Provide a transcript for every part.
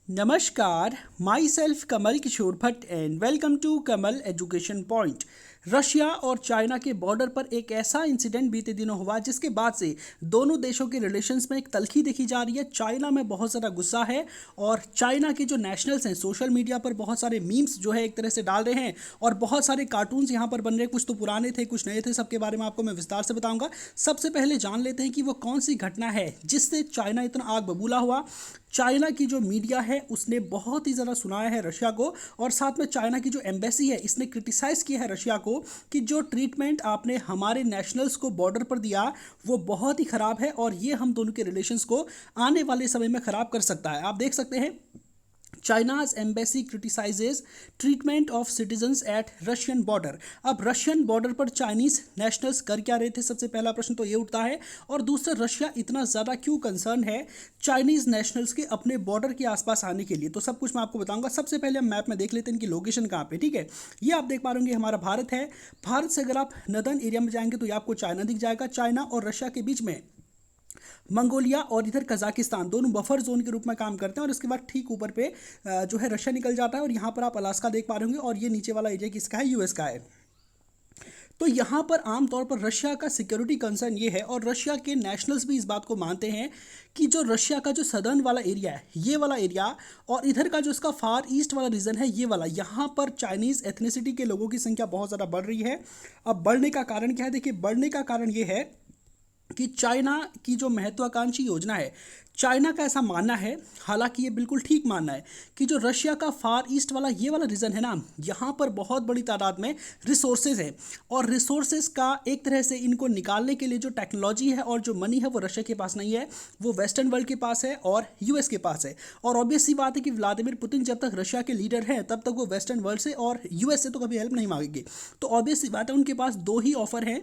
नमस्कार, myself Kamal Kishore Bhatt and welcome to Kamal education point. Russia और China के बॉर्डर पर एक ऐसा इंसिडेंट बीते दिनों हुआ जिसके बाद से दोनों देशों के रिलेशंस में एक तल्खी देखी जा रही है। चाइना में बहुत ज़्यादा गुस्सा है और चाइना के जो नेशनल्स हैं सोशल मीडिया पर बहुत सारे मीम्स जो है एक तरह से डाल रहे हैं और बहुत सारे कार्टून्स यहाँ पर बन रहे हैं। कुछ तो पुराने थे, कुछ नए थे, सबके बारे में आपको मैं विस्तार से बताऊंगा। सबसे पहले जान लेते हैं कि वो कौन सी घटना है जिससे चाइना इतना आग बबूला हुआ। चाइना की जो मीडिया है उसने बहुत ही ज़्यादा सुनाया है रशिया को, और साथ में चाइना की जो एम्बेसी है इसने क्रिटिसाइज़ किया है रशिया को कि जो ट्रीटमेंट आपने हमारे नेशनल्स को बॉर्डर पर दिया वो बहुत ही ख़राब है और ये हम दोनों के रिलेशंस को आने वाले समय में ख़राब कर सकता है। आप देख सकते हैं China's embassy criticises treatment of citizens at Russian border. अब रशियन बॉर्डर पर चाइनीज नेशनल्स कर क्या रहे थे, सबसे पहला प्रश्न तो ये उठता है। और दूसरा, रशिया इतना ज़्यादा क्यों कंसर्न है चाइनीज नेशनल्स के अपने बॉर्डर के आसपास आने के लिए, तो सब कुछ मैं आपको बताऊंगा। सबसे पहले हम मैप में देख लेते हैं इनकी लोकेशन कहाँ पे। ठीक है, ये आप देख पा रहे होंगे हमारा भारत है। भारत से अगर आप नदर्न एरिया में जाएंगे तो ये आपको चाइना दिख जाएगा। चाइना और रशिया के बीच में मंगोलिया और इधर कजाकिस्तान दोनों बफर जोन के रूप में काम करते हैं। और इसके बाद ठीक ऊपर पे जो है रशिया निकल जाता है और यहाँ पर आप अलास्का देख पा रहे होंगे और ये नीचे वाला एरिया किसका है, यूएस का है। तो यहाँ पर आमतौर पर रशिया का सिक्योरिटी कंसर्न ये है और रशिया के नेशनल्स भी इस बात को मानते हैं कि जो रशिया का जो सदर्न वाला एरिया है, ये वाला एरिया, और इधर का जो इसका फार ईस्ट वाला रीजन है, ये वाला, यहाँ पर चाइनीज़ एथनिसिटी के लोगों की संख्या बहुत ज़्यादा बढ़ रही है। अब बढ़ने का कारण क्या है, देखिए बढ़ने का कारण ये है कि चाइना की जो महत्वाकांक्षी योजना है, चाइना का ऐसा मानना है, हालांकि ये बिल्कुल ठीक मानना है, कि जो रशिया का फार ईस्ट वाला ये वाला रीजन है ना, यहाँ पर बहुत बड़ी तादाद में रिसोर्सेज है और रिसोर्सेज का एक तरह से इनको निकालने के लिए जो टेक्नोलॉजी है और जो मनी है वो रशिया के पास नहीं है, वो वेस्टर्न वर्ल्ड के पास है और यूएस के पास है। और ऑब्वियस सी बात है कि व्लादिमीर पुतिन जब तक रशिया के लीडर हैं तब तक वो वेस्टर्न वर्ल्ड से और यूएस से तो कभी हेल्प नहीं मांगेंगे। तो ऑब्वियस सी बात है उनके पास दो ही ऑफर हैं,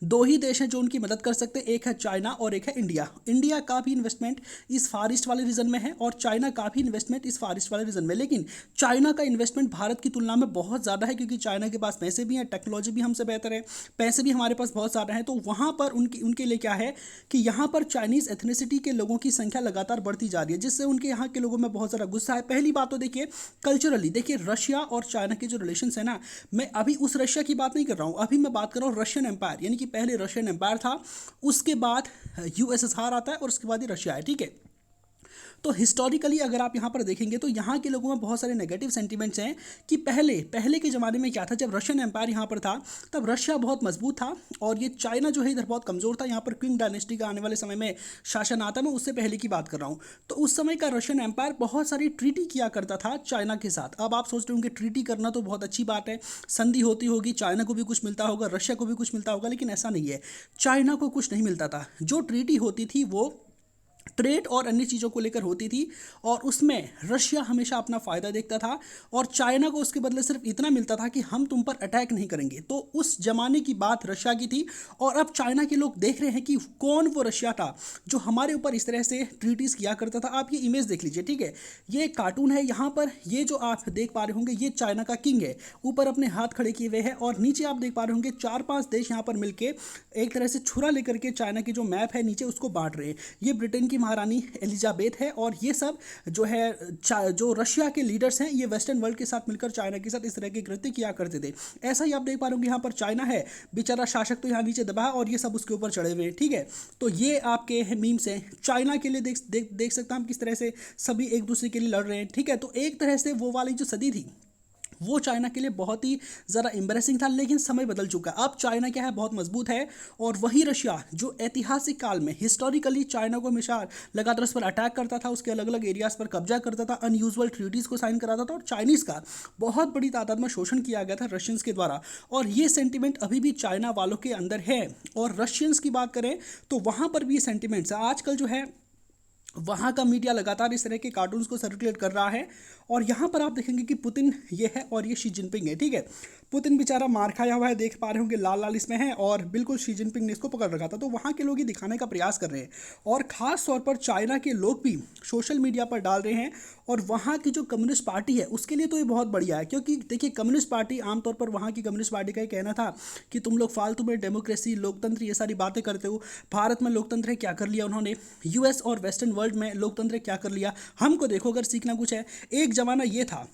दो ही देश हैं जो उनकी मदद कर सकते हैं, एक है चाइना और एक है इंडिया। इंडिया का भी इन्वेस्टमेंट इस फार ईस्ट वाले रीजन में है और चाइना का भी इन्वेस्टमेंट इस फार ईस्ट वाले रीजन में। लेकिन चाइना का इन्वेस्टमेंट भारत की तुलना में बहुत ज़्यादा है क्योंकि चाइना के पास पैसे भी हैं, टेक्नोलॉजी भी हमसे बेहतर है, पैसे भी हमारे पास बहुत ज़्यादा हैं। तो वहाँ पर उनके लिए क्या है कि यहाँ पर चाइनीज़ एथनिसिटी के लोगों की संख्या लगातार बढ़ती जा रही है, जिससे उनके यहाँ के लोगों में बहुत ज़्यादा गुस्सा है। पहली बात तो देखिए कल्चरली, देखिए रशिया और चाइना के जो रिलेशन है ना, मैं अभी उस रशिया की बात नहीं कर रहा हूँ, अभी मैं बात कर रहा हूँ रशियन एम्पायर, यानी कि पहले रशियन एम्पायर था, उसके बाद यूएसएसआर आता है और उसके बाद ही रशिया है। ठीक है, तो हिस्टोरिकली अगर आप यहाँ पर देखेंगे तो यहाँ के लोगों में बहुत सारे नेगेटिव सेंटिमेंट्स हैं कि पहले के ज़माने में क्या था, जब रशियन एम्पायर यहाँ पर था तब रशिया बहुत मजबूत था और ये चाइना जो है इधर बहुत कमज़ोर था। यहाँ पर क्विंग डायनेस्टी का आने वाले समय में शासन आता, मैं उससे पहले की बात कर रहा हूँ। तो उस समय का रशियन एम्पायर बहुत सारी ट्रीटी किया करता था चाइना के साथ। अब आप सोच रहे होंगे ट्रीटी करना तो बहुत अच्छी बात है, संधि होती होगी, चाइना को भी कुछ मिलता होगा, रशिया को भी कुछ मिलता होगा, लेकिन ऐसा नहीं है। चाइना को कुछ नहीं मिलता था। जो ट्रीटी होती थी वो ट्रेड और अन्य चीज़ों को लेकर होती थी और उसमें रशिया हमेशा अपना फ़ायदा देखता था और चाइना को उसके बदले सिर्फ इतना मिलता था कि हम तुम पर अटैक नहीं करेंगे। तो उस जमाने की बात रशिया की थी और अब चाइना के लोग देख रहे हैं कि कौन वो रशिया था जो हमारे ऊपर इस तरह से ट्रीटीज़ किया करता था। आप ये इमेज देख लीजिए, ठीक है, ये एक कार्टून है। यहाँ पर ये जो आप देख पा रहे होंगे ये चाइना का किंग है, ऊपर अपने हाथ खड़े किए हुए हैं और नीचे आप देख पा रहे होंगे 4-5 देश यहाँ पर मिलकर एक तरह से छुरा लेकर के चाइना की जो मैप है नीचे उसको बांट रहे हैं। ये ब्रिटेन की महारानी एलिजाबेथ है और ये सब जो है जो रशिया के लीडर्स हैं ये वेस्टर्न वर्ल्ड के साथ मिलकर चाइना के साथ इस तरह के कृत्य किया करते थे। ऐसा ही आप देख पा रहे होंगे यहाँ पर चाइना है, बेचारा शासक तो यहाँ नीचे दबा है और ये सब उसके ऊपर चढ़े हुए हैं। ठीक है, तो ये आपके मीम्स हैं। चाइना के लिए देख सकते हैं हम किस तरह से सभी एक दूसरे के लिए लड़ रहे हैं। ठीक है, तो एक तरह से वो वाली जो सदी थी वो चाइना के लिए बहुत ही ज़्यादा एम्बेरसिंग था, लेकिन समय बदल चुका। अब चाइना क्या है, बहुत मजबूत है और वही रशिया जो ऐतिहासिक काल में हिस्टोरिकली चाइना को हमेशा लगातार उस पर अटैक करता था, उसके अलग अलग एरियाज़ पर कब्जा करता था, अनयूजुअल ट्रीटीज़ को साइन कराता था और चाइनीज़ का बहुत बड़ी तादाद में शोषण किया गया था रशियंस के द्वारा। और ये सेंटिमेंट अभी भी चाइना वालों के अंदर है। और रशियंस की बात करें तो वहाँ पर भी ये सेंटिमेंट्स है। आजकल जो है वहाँ का मीडिया लगातार इस तरह के कार्टून्स को सर्कुलेट कर रहा है और यहाँ पर आप देखेंगे कि पुतिन ये है और ये शी जिनपिंग है। ठीक है, पुतिन बेचारा मार खाया हुआ है, देख पा रहे होंगे लाल लाल इसमें है और बिल्कुल शी जिनपिंग ने इसको पकड़ रखा था। तो वहाँ के लोग ये दिखाने का प्रयास कर रहे हैं और ख़ास तौर पर चाइना के लोग भी सोशल मीडिया पर डाल रहे हैं, और वहाँ की जो कम्युनिस्ट पार्टी है उसके लिए तो ये बहुत बढ़िया है, क्योंकि देखिए कम्युनिस्ट पार्टी आमतौर पर वहाँ की कम्युनिस्ट पार्टी का ये कहना था कि तुम लोग फालतू में डेमोक्रेसी, लोकतंत्र, ये सारी बातें करते हो। भारत में लोकतंत्र है, क्या कर लिया उन्होंने? यूएस और वेस्टर्न वर्ल्ड में लोकतंत्र है, क्या कर लिया? हमको देखो, अगर सीखना कुछ है, एक ज़माना ये था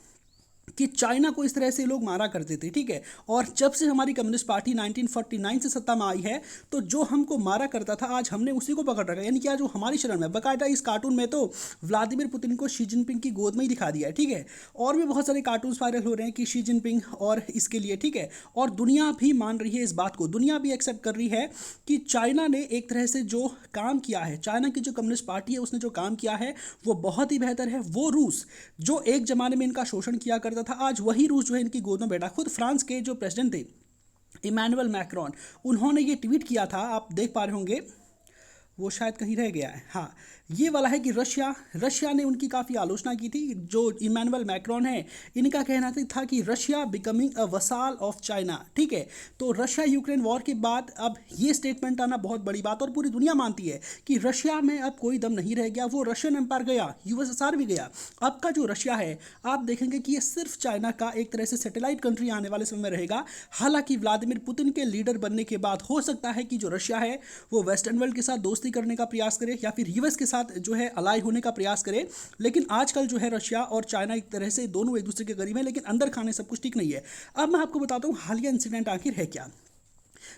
कि चाइना को इस तरह से लोग मारा करते थे, ठीक है। और जब से हमारी कम्युनिस्ट पार्टी 1949 से सत्ता में आई है, तो जो हमको मारा करता था आज हमने उसी को पकड़ रखा है, यानी कि आज जो हमारी शरण में, बाकायदा इस कार्टून में तो व्लादिमीर पुतिन को शी जिनपिंग की गोद में ही दिखा दिया है, ठीक है। और भी बहुत सारे कार्टून्स वायरल हो रहे हैं कि शी जिनपिंग और इसके लिए, ठीक है। और दुनिया भी मान रही है इस बात को, दुनिया भी एक्सेप्ट कर रही है कि चाइना ने एक तरह से जो काम किया है, चाइना की जो कम्युनिस्ट पार्टी है उसने जो काम किया है वो बहुत ही बेहतर है। वो रूस जो एक ज़माने में इनका शोषण किया करता था, आज वही रूस जो है इनकी गोद में बैठा। खुद फ्रांस के जो प्रेसिडेंट थे इमैनुअल मैक्रोन, उन्होंने ये ट्वीट किया था, आप देख पा रहे होंगे, वो शायद कहीं रह गया है, हाँ ये वाला है कि रशिया ने उनकी काफ़ी आलोचना की थी। जो इमैनुअल मैक्रोन है, इनका कहना था कि Russia becoming a vassal of China, ठीक है। तो रशिया यूक्रेन वॉर के बाद अब ये स्टेटमेंट आना बहुत बड़ी बात, और पूरी दुनिया मानती है कि रशिया में अब कोई दम नहीं रह गया, वो रशियन एम्पायर गया, यूएसएसआर भी गया। अब का जो रशिया है, आप देखेंगे कि ये सिर्फ चाइना का एक तरह से सैटेलाइट कंट्री आने वाले समय में रहेगा। हालांकि व्लादिमीर पुतिन के लीडर बनने के बाद हो सकता है कि जो रशिया है वो वेस्टर्न वर्ल्ड के साथ दोस्ती करने का प्रयास करे, या फिर यूएस के साथ जो है अलाई होने का प्रयास करे। लेकिन आजकल जो है रशिया और चाइना एक तरह से दोनों एक दूसरे के करीब हैं, लेकिन अंदर खाने सब कुछ ठीक नहीं है। अब मैं आपको बताता हूँ हालिया इंसिडेंट आखिर है क्या,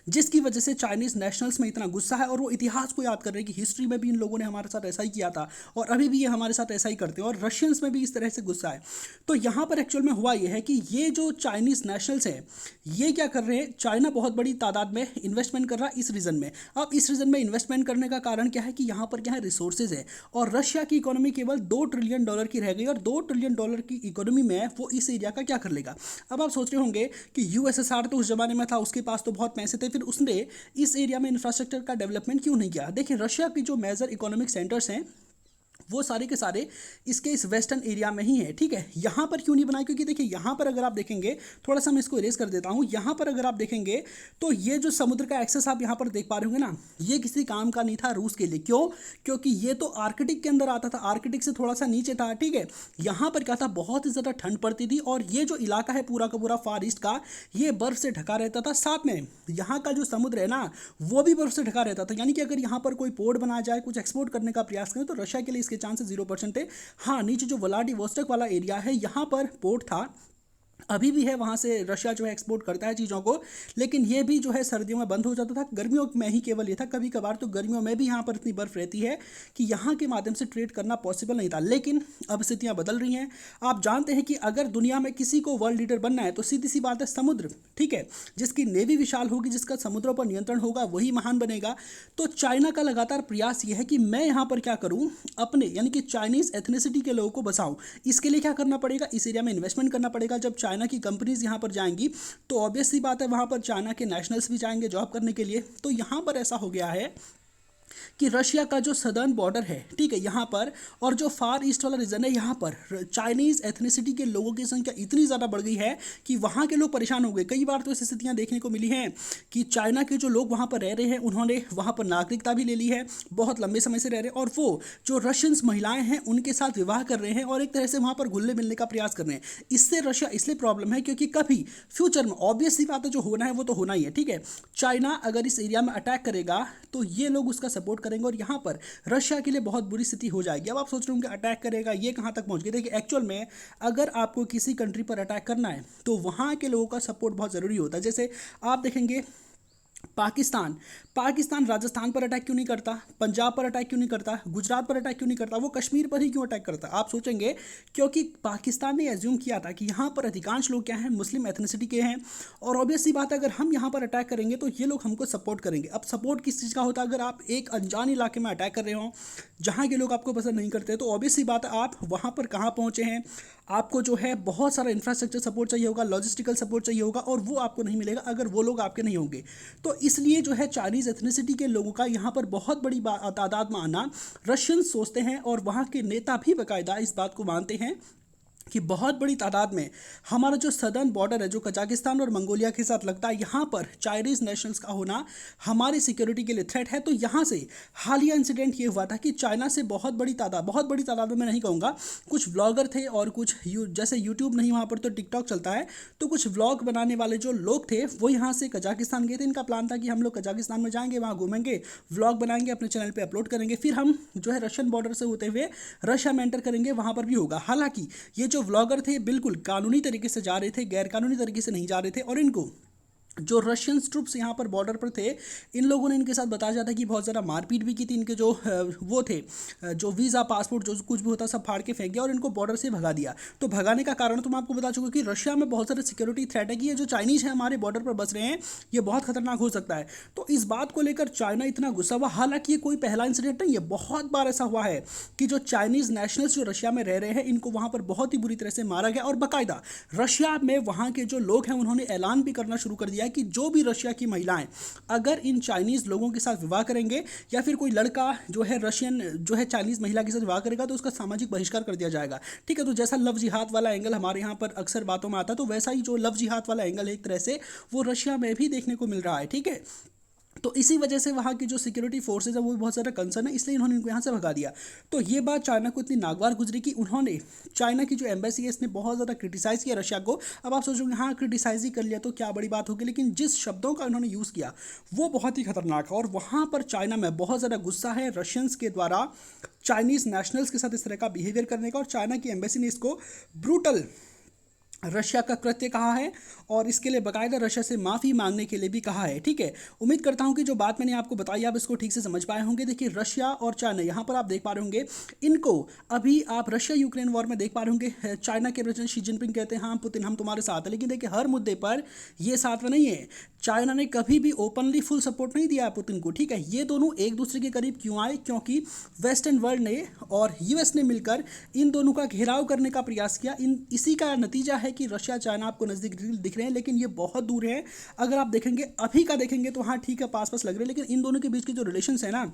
जिसकी वजह से चाइनीज नेशनल्स में इतना गुस्सा है, और वो इतिहास को याद कर रहे हैं कि हिस्ट्री में भी इन लोगों ने हमारे साथ ऐसा ही किया था, और अभी भी ये हमारे साथ ऐसा ही करते हैं, और रशियंस में भी इस तरह से गुस्सा है। तो यहाँ पर एक्चुअल में हुआ ये है कि ये जो चाइनीज नेशनल्स हैं, ये क्या कर रहे हैं, चाइना बहुत बड़ी तादाद में इन्वेस्टमेंट कर रहा है इस रीजन में। अब इस रीजन में इन्वेस्टमेंट करने का कारण क्या है कि यहाँ पर क्या है, रिसोर्सेज है, और रशिया की इकोनॉमी केवल $2 ट्रिलियन की रह गई, और $2 ट्रिलियन की इकोनॉमी में वो इस एरिया का क्या कर लेगा। अब आप सोच रहे होंगे कि यूएसएसआर तो उस जमाने में था, उसके पास तो बहुत पैसे थे, फिर उसने इस एरिया में इंफ्रास्ट्रक्चर का डेवलपमेंट क्यों नहीं किया। देखिए रशिया की जो मेजर इकोनॉमिक सेंटर्स हैं वो सारे के सारे इसके इस वेस्टर्न एरिया में ही है, ठीक है। यहाँ पर क्यों नहीं बनाए, क्योंकि देखिए यहाँ पर अगर आप देखेंगे, थोड़ा सा मैं इसको इरेज कर देता हूँ, यहाँ पर अगर आप देखेंगे तो ये जो समुद्र का एक्सेस आप यहाँ पर देख पा रहे होंगे ना, ये किसी काम का नहीं था रूस के लिए। क्यों? क्योंकि ये तो आर्कटिक के अंदर आता था, आर्कटिक से थोड़ा सा नीचे था, ठीक है। यहाँ पर क्या था, बहुत ही ज़्यादा ठंड पड़ती थी, और ये जो इलाका है पूरा का पूरा फार ईस्ट का, ये बर्फ से ढका रहता था। साथ में यहाँ का जो समुद्र है ना, वो भी बर्फ से ढका रहता था, यानी कि अगर यहाँ पर कोई पोर्ट बना जाए, कुछ एक्सपोर्ट करने का प्रयास करें, तो रशिया के लिए इसके चांसेस 0% थे। हाँ, नीचे जो व्लादिवोस्टोक वाला एरिया है, यहाँ पर पोर्ट था, अभी भी है, वहाँ से रशिया जो है एक्सपोर्ट करता है चीज़ों को, लेकिन ये भी जो है सर्दियों में बंद हो जाता था, गर्मियों में ही केवल ये था। कभी कभार तो गर्मियों में भी यहाँ पर इतनी बर्फ़ रहती है कि यहाँ के माध्यम से ट्रेड करना पॉसिबल नहीं था। लेकिन अब स्थितियाँ बदल रही हैं। आप जानते हैं कि अगर दुनिया में किसी को वर्ल्ड लीडर बनना है तो सीधी सी बात है, समुद्र, ठीक है, जिसकी नेवी विशाल होगी, जिसका समुद्रों पर नियंत्रण होगा, वही महान बनेगा। तो चाइना का लगातार प्रयास ये है कि मैं यहाँ पर क्या करूँ, अपने यानी कि चाइनीज़ एथनिसिटी के लोगों को बचाऊँ। इसके लिए क्या करना पड़ेगा, इस एरिया में इन्वेस्टमेंट करना पड़ेगा। जब चाइना की कंपनीज यहाँ पर जाएंगी तो ऑब्वियस सी बात है वहाँ पर चाइना के नेशनल्स भी जाएंगे जॉब करने के लिए। तो यहाँ पर ऐसा हो गया है कि रशिया का जो सदर्न बॉर्डर है, ठीक है, यहाँ पर, और जो फार ईस्ट वाला रीजन है, यहाँ पर चाइनीज़ एथनिसिटी के लोगों की संख्या इतनी ज़्यादा बढ़ गई है कि वहाँ के लोग परेशान हो गए। कई बार तो ऐसी स्थितियाँ देखने को मिली हैं कि चाइना के जो लोग वहाँ पर रह रहे हैं, उन्होंने वहाँ पर नागरिकता भी ले ली है, बहुत लंबे समय से रह रहे हैं, और वो जो रशियंस महिलाएं हैं उनके साथ विवाह कर रहे हैं, और एक तरह से वहाँ पर घुलने मिलने का प्रयास कर रहे हैं। इससे रशिया इसलिए प्रॉब्लम है क्योंकि कभी फ्यूचर में ऑब्वियस सी बात है, जो होना है वो तो होना ही है, ठीक है। चाइना अगर इस एरिया में अटैक करेगा तो ये लोग उसका सपोर्ट करेंगे, और यहाँ पर रशिया के लिए बहुत बुरी स्थिति हो जाएगी। अब आप सोच रहे होंगे अटैक करेगा, ये कहाँ तक पहुँच गए। देखिए एक्चुअल में अगर आपको किसी कंट्री पर अटैक करना है तो वहाँ के लोगों का सपोर्ट बहुत ज़रूरी होता है। जैसे आप देखेंगे पाकिस्तान राजस्थान पर अटैक क्यों नहीं करता, पंजाब पर अटैक क्यों नहीं करता, गुजरात पर अटैक क्यों नहीं करता, वो कश्मीर पर ही क्यों अटैक करता। आप सोचेंगे क्योंकि पाकिस्तान ने एज्यूम किया था कि यहाँ पर अधिकांश लोग क्या हैं, मुस्लिम एथनिसिटी के हैं, और ऑब्वियस सी बात है अगर हम यहाँ पर अटैक करेंगे तो ये लोग हमको सपोर्ट करेंगे। अब सपोर्ट किस चीज़ का होता है, अगर आप एक अनजान इलाके में अटैक कर रहे हो जहाँ के लोग आपको पसंद नहीं करते, तो ऑब्वियस सी बात है आप वहाँ पर कहाँ पहुँचे हैं, आपको जो है बहुत सारा इंफ्रास्ट्रक्चर सपोर्ट चाहिए होगा, लॉजिस्टिकल सपोर्ट चाहिए होगा, और वो आपको नहीं मिलेगा अगर वो लोग आपके नहीं होंगे। तो इसलिए जो है चाइनीज़ एथनिसिटी के लोगों का यहाँ पर बहुत बड़ी तादाद में आना रशियन सोचते हैं, और वहाँ के नेता भी बाकायदा इस बात को मानते हैं कि बहुत बड़ी तादाद में हमारा जो सदर्न बॉर्डर है जो कजाकिस्तान और मंगोलिया के साथ लगता है, यहाँ पर चाइनीज़ नेशनल्स का होना हमारी सिक्योरिटी के लिए थ्रेट है। तो यहाँ से हालिया इंसिडेंट ये हुआ था कि चाइना से बहुत बड़ी तादाद में मैं नहीं कहूँगा, कुछ व्लॉगर थे और कुछ जैसे यूट्यूब नहीं वहाँ पर तो टिकटॉक चलता है, तो कुछ व्लॉग बनाने वाले जो लोग थे वो यहाँ से कजाकिस्तान गए थे। इनका प्लान था कि हम लोग कजाकिस्तान में जाएंगे, वहाँ घूमेंगे, व्लॉग बनाएंगे, अपने चैनल पर अपलोड करेंगे, फिर हम जो है रशियन बॉर्डर से होते हुए रशिया में एंटर करेंगे, वहाँ पर भी होगा। हालांकि ये जो व्लॉगर थे बिल्कुल कानूनी तरीके से जा रहे थे, गैर कानूनी तरीके से नहीं जा रहे थे, और इनको जो रशियन ट्रूप्स यहाँ पर बॉर्डर पर थे, इन लोगों ने इनके साथ बताया जाता है कि बहुत ज़्यादा मारपीट भी की थी। इनके जो वो थे जो वीज़ा पासपोर्ट जो कुछ भी होता सब फाड़ के फेंक दिया और इनको बॉर्डर से भगा दिया। तो भगाने का कारण तो मैं आपको बता चुका कि रशिया में बहुत सारे सिक्योरिटी थ्रेट है कि ये जो चाइनीज़ है हमारे बॉर्डर पर बस रहे हैं, ये बहुत खतरनाक हो सकता है। तो इस बात को लेकर चाइना इतना गुस्सा हुआ। हालांकि ये कोई पहला इंसिडेंट नहीं है, बहुत बार ऐसा हुआ है कि जो चाइनीज़ नेशनल्स जो रशिया में रह रहे हैं इनको वहाँ पर बहुत ही बुरी तरह से मारा गया, और बाकायदा रशिया में वहाँ के जो लोग हैं उन्होंने ऐलान भी करना शुरू कर दिया है कि जो भी रशिया की महिलाएं अगर इन चाइनीज़ लोगों के साथ विवाह करेंगे या फिर कोई लड़का जो है रशियन जो है चाइनीज़ महिला के साथ विवाह करेगा तो उसका सामाजिक बहिष्कार कर दिया जाएगा। ठीक है, तो जैसा लव जिहाद वाला एंगल हमारे यहाँ पर अक्सर बातों में आता है, तो वैसा ही जो लव जिहाद वाला एंगल है एक तरह से वो रशिया में भी देखने को मिल रहा है। ठीक है, तो इसी वजह से वहाँ की जो सिक्योरिटी फोर्सेज है वो भी बहुत ज़्यादा कंसर्न है, इसलिए इन्होंने इनको यहाँ से भगा दिया। तो ये बात चाइना को इतनी नागवार गुजरी कि उन्होंने चाइना की जो एम्बेसी है इसने बहुत ज़्यादा क्रिटिसाइज़ किया रशिया को। अब आप सोचोगे हाँ क्रिटिसाइज़ ही कर लिया तो क्या बड़ी बात होगी, लेकिन जिस शब्दों का उन्होंने यूज़ किया वो बहुत ही खतरनाक है, और वहाँ पर चाइना में बहुत ज़्यादा गुस्सा है रशियंस के द्वारा चाइनीज़ नेशनल्स के साथ इस तरह का बिहेवियर करने का, और चाइना की एम्बेसी ने इसको ब्रूटल रशिया का कृत्य कहा है और इसके लिए बाकायदा रशिया से माफ़ी मांगने के लिए भी कहा है। ठीक है, उम्मीद करता हूं कि जो बात मैंने आपको बताई आप इसको ठीक से समझ पाए होंगे। देखिए रशिया और चाइना यहाँ पर आप देख पा रहे होंगे, इनको अभी आप रशिया यूक्रेन वॉर में देख पा रहे होंगे, चाइना के प्रेसिडेंट शी जिनपिंग कहते हैं हाँ पुतिन हम तुम्हारे साथ हैं, लेकिन देखिए हर मुद्दे पर ये साथ में नहीं है। चाइना ने कभी भी ओपनली फुल सपोर्ट नहीं दिया पुतिन को। ठीक है, ये दोनों एक दूसरे के करीब क्यों आए, क्योंकि वेस्टर्न वर्ल्ड ने और यूएस ने मिलकर इन दोनों का घेराव करने का प्रयास किया। इसी का नतीजा है कि रशिया चाइना आपको नज़दीक दिख रहे हैं, लेकिन ये बहुत दूर है। अगर आप देखेंगे अभी का देखेंगे तो हाँ ठीक है पास पास लग रहे हैं, लेकिन इन दोनों के बीच की जो रिलेशंस है ना,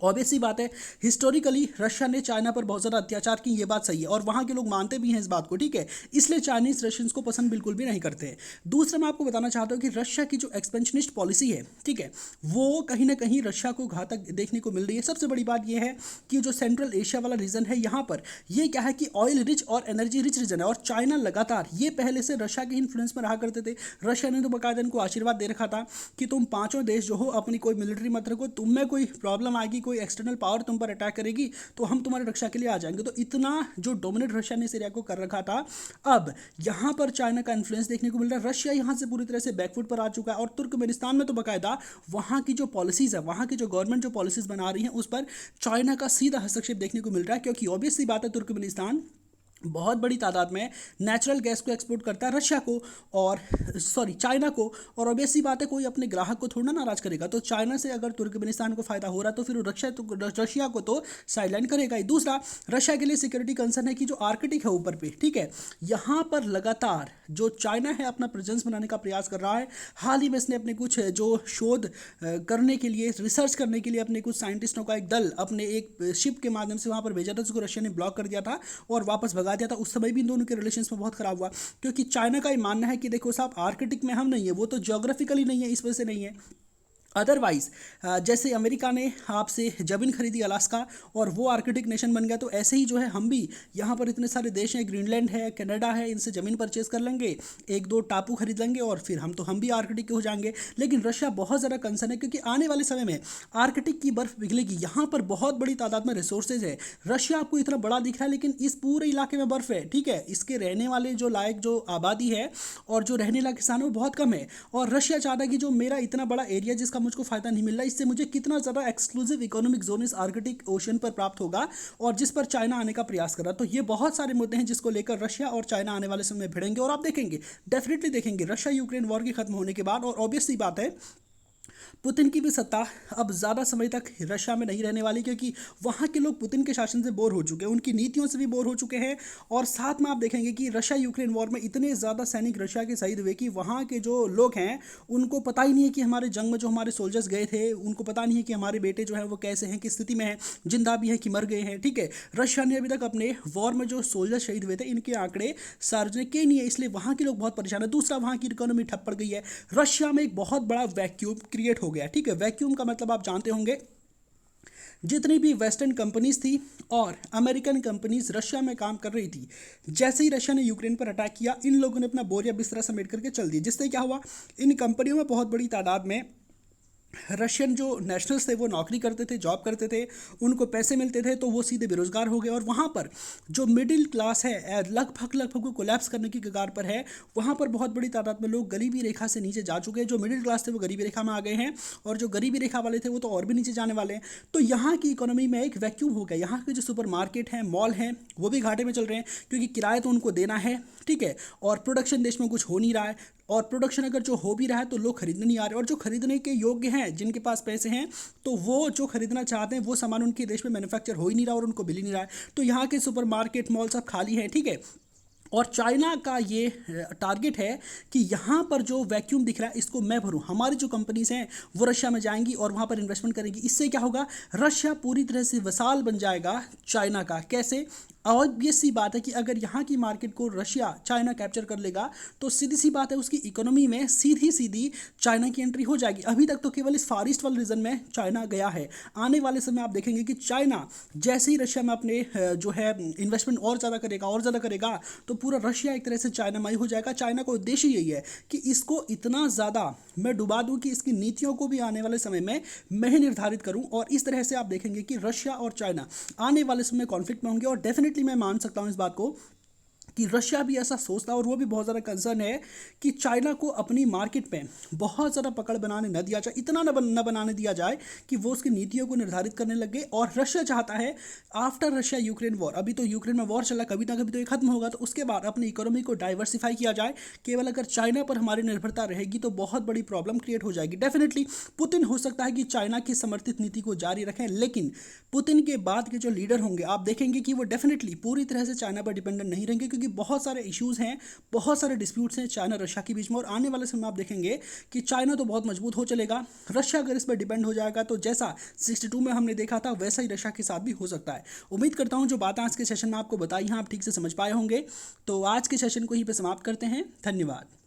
ऑब्वियस सी बात है हिस्टोरिकली रशिया ने चाइना पर बहुत ज़्यादा अत्याचार की, ये बात सही है और वहाँ के लोग मानते भी हैं इस बात को। ठीक है, इसलिए चाइनीज़ रशियंस को पसंद बिल्कुल भी नहीं करते हैं। दूसरा मैं आपको बताना चाहता हूँ कि रशिया की जो एक्सपेंशनिस्ट पॉलिसी है, ठीक है, वो कहीं ना कहीं रशिया को घातक देखने को मिल रही है। सबसे बड़ी बात यह है कि जो सेंट्रल एशिया वाला रीजन है यहाँ पर ये क्या है कि ऑयल रिच और एनर्जी रिच रीजन है, और चाइना लगातार ये पहले से रशिया के इन्फ्लुएंस में रहा करते थे। रशिया ने तो बाकायदा इनको आशीर्वाद दे रखा था कि तुम पाँचों देश जो हो अपनी कोई मिलिट्री मत रखो, तुम में कोई प्रॉब्लम आएगी, कोई एक्सटर्नल पावर तुम पर अटैक करेगी तो हम तुम्हारी रक्षा के लिए आ जाएंगे। तो इतना जो डोमिनेट रशिया ने इस एरिया को कर रखा था, अब यहाँ पर चाइना का इन्फ्लुएंस देखने को मिल रहा है। रशिया यहाँ से पूरी तरह से बैकफुट पर आ चुका है, और तुर्कमेनिस्तान में तो बाकायदा वहाँ की जो पॉलिसीज़ है, वहाँ की जो गवर्नमेंट जो पॉलिसीज़ बना रही है उस पर चाइना का सीधा हस्तक्षेप देखने को मिल रहा है, क्योंकि ऑब्वियस सी बात है तुर्कमेनिस्तान बहुत बड़ी तादाद में नेचुरल गैस को एक्सपोर्ट करता है रशिया को और चाइना को, और ऑब्वियसली बात है कोई अपने ग्राहक को थोड़ा नाराज़ करेगा। तो चाइना से अगर तुर्कमेनिस्तान को फ़ायदा हो रहा है तो फिर रशिया को तो साइडलाइन करेगा ही। दूसरा रशिया के लिए सिक्योरिटी कंसर्न है कि जो आर्कटिक है ऊपर पे, ठीक है, यहाँ पर लगातार जो चाइना है अपना प्रेजेंस बनाने का प्रयास कर रहा है। हाल ही में इसने अपने कुछ जो शोध करने के लिए, रिसर्च करने के लिए अपने कुछ साइंटिस्टों का एक दल अपने एक शिप के माध्यम से वहाँ पर भेजा था, जिसको रशिया ने ब्लॉक कर दिया था और वापस भगा दिया था। उस समय भी इन दोनों के रिलेशंस में बहुत खराब हुआ, क्योंकि चाइना का ये मानना है कि देखो साहब आर्कटिक में हम नहीं है, वो तो ज्योग्राफिकली नहीं है, इस वजह से नहीं है। अदरवाइज जैसे अमेरिका ने आपसे ज़मीन खरीदी अलास्का और वो आर्कटिक नेशन बन गया, तो ऐसे ही जो है हम भी यहाँ पर इतने सारे देश हैं, ग्रीनलैंड है, कनाडा है, इनसे ज़मीन परचेज कर लेंगे, एक दो टापू खरीद लेंगे और फिर हम भी आर्कटिक के हो जाएंगे। लेकिन रशिया बहुत ज़्यादा कंसर्न है, क्योंकि आने वाले समय में आर्कटिक की बर्फ़ पिघलेगी। यहाँ पर बहुत बड़ी तादाद में रिसोर्सेज है। रशिया आपको इतना बड़ा दिख रहा है, लेकिन इस पूरे इलाके में बर्फ़ है, ठीक है, इसके रहने वाले जो लायक जो आबादी है और जो रहने लायक किसान है वो बहुत कम है। और रशिया चाहता है कि जो मेरा इतना बड़ा एरिया जिसका मुझको फ़ायदा नहीं मिल रहा, इससे मुझे कितना ज़्यादा एक्सक्लूसिव इकोनॉमिक जोन इस आर्कटिक ओशन पर प्राप्त होगा और जिस पर चाइना आने का प्रयास कर रहा है। तो ये बहुत सारे मुद्दे हैं जिसको लेकर रशिया और चाइना आने वाले समय में भिड़ेंगे, और आप देखेंगे, डेफिनेटली देखेंगे रशिया यूक्रेन वॉर के खत्म होने के बाद। और ऑब्वियसली बात है पुतिन की भी सत्ता अब ज़्यादा समय तक रशिया में नहीं रहने वाली, क्योंकि वहाँ के लोग पुतिन के शासन से बोर हो चुके हैं, उनकी नीतियों से भी बोर हो चुके हैं। और साथ में आप देखेंगे कि रशिया यूक्रेन वॉर में इतने ज़्यादा सैनिक रशिया के शहीद हुए कि वहाँ के जो लोग हैं उनको पता ही नहीं है कि हमारे जंग में जो हमारे सोल्जर्स गए थे उनको पता नहीं है कि हमारे बेटे जो हैं वो कैसे हैं, किस स्थिति में हैं, जिंदा भी हैं कि मर गए हैं। ठीक है, रशिया ने अभी तक अपने वॉर में जो सोल्जर शहीद हुए थे इनके आंकड़े सार्वजनिक के नहीं है, इसलिए वहाँ के लोग बहुत परेशान है। दूसरा, वहाँ की इकोनॉमी ठप पड़ गई है। रशिया में एक बहुत बड़ा वैक्यूम क्रिएट हो गया। ठीक है, वैक्यूम का मतलब आप जानते होंगे, जितनी भी वेस्टर्न कंपनीज थी और अमेरिकन कंपनीज रशिया में काम कर रही थी, जैसे ही रशिया ने यूक्रेन पर अटैक किया, इन लोगों ने अपना बोरिया बिस्तरा समेट करके चल दिया, जिससे क्या हुआ, इन कंपनियों में बहुत बड़ी तादाद में रशियन जो नेशनल्स थे वो नौकरी करते थे, जॉब करते थे, उनको पैसे मिलते थे, तो वो सीधे बेरोजगार हो गए। और वहाँ पर जो मिडिल क्लास है लगभग वो कोलैप्स करने की कगार पर है। वहाँ पर बहुत बड़ी तादाद में लोग गरीबी रेखा से नीचे जा चुके हैं। जो मिडिल क्लास थे वो गरीबी रेखा में आ गए हैं, और जो गरीबी रेखा वाले थे वो तो और भी नीचे जाने वाले हैं। तो यहाँ की इकोनॉमी में एक वैक्यूम हो गया। यहाँ के जो सुपर मार्केट हैं, मॉल हैं, वो भी घाटे में चल रहे हैं, क्योंकि किराया तो उनको देना है। ठीक है, और प्रोडक्शन देश में कुछ हो नहीं रहा है, और प्रोडक्शन अगर जो हो भी रहा है तो लोग खरीदने नहीं आ रहे, और जो खरीदने के योग्य हैं, जिनके पास पैसे हैं, तो वो जो खरीदना चाहते हैं वो सामान उनके देश में मैन्युफैक्चर हो ही नहीं रहा और उनको मिल ही नहीं रहा है। तो यहाँ के सुपरमार्केट मॉल सब खाली हैं। ठीक है, और चाइना का ये टारगेट है कि यहाँ पर जो वैक्यूम दिख रहा है इसको मैं भरूँ। हमारी जो कंपनीज हैं वो रशिया में जाएंगी और वहाँ पर इन्वेस्टमेंट करेंगी। इससे क्या होगा, रशिया पूरी तरह से वसाल बन जाएगा चाइना का। कैसे? ऑब्वियस सी बात है कि अगर यहाँ की मार्केट को रशिया चाइना कैप्चर कर लेगा तो सीधी सी बात है उसकी इकोनॉमी में सीधी सीधी चाइना की एंट्री हो जाएगी। अभी तक तो केवल इस फार ईस्ट वाले रीजन में चाइना गया है। आने वाले समय आप देखेंगे कि चाइना जैसे ही रशिया में अपने जो है इन्वेस्टमेंट और ज़्यादा करेगा तो पूरा रशिया एक तरह से चाइनामय हो जाएगा। चाइना का उद्देश्य यही है कि इसको इतना ज़्यादा मैं डुबा दूं कि इसकी नीतियों को भी आने वाले समय में मैं ही निर्धारित करूं। और इस तरह से आप देखेंगे कि रशिया और चाइना आने वाले समय कॉन्फ्लिक्ट में होंगे। और डेफिनेटली मैं मान सकता हूं इस बात को कि रशिया भी ऐसा सोचता है, और वो भी बहुत ज़्यादा कंसर्न है कि चाइना को अपनी मार्केट में बहुत ज़्यादा पकड़ बनाने न दिया जाए, इतना न बनाने दिया जाए कि वो उसकी नीतियों को निर्धारित करने लगे। और रशिया चाहता है आफ्टर रशिया यूक्रेन वॉर, अभी तो यूक्रेन में वॉर चला, कभी ना कभी तो ये खत्म होगा, तो उसके बाद अपनी इकोनॉमी को डाइवर्सिफाई किया जाए। केवल अगर चाइना पर हमारी निर्भरता रहेगी तो बहुत बड़ी प्रॉब्लम क्रिएट हो जाएगी। डेफिनेटली पुतिन हो सकता है कि चाइना की समर्थित नीति को जारी रखें, लेकिन पुतिन के बाद के जो लीडर होंगे आप देखेंगे कि वो डेफिनेटली पूरी तरह से चाइना पर डिपेंडेंट नहीं रहेंगे, क्योंकि बहुत सारे इश्यूज़ हैं, बहुत सारे डिस्प्यूट्स हैं चाइना रशिया के बीच में। और आने वाले समय आप देखेंगे कि चाइना तो बहुत मजबूत हो चलेगा, रशिया अगर इस पर डिपेंड हो जाएगा तो जैसा 62 में हमने देखा था वैसा ही रशिया के साथ भी हो सकता है। उम्मीद करता हूँ जो बातें आज के सेशन में आपको बताई हैं आप ठीक से समझ पाए होंगे। तो आज के सेशन को यहीं पर समाप्त करते हैं। धन्यवाद।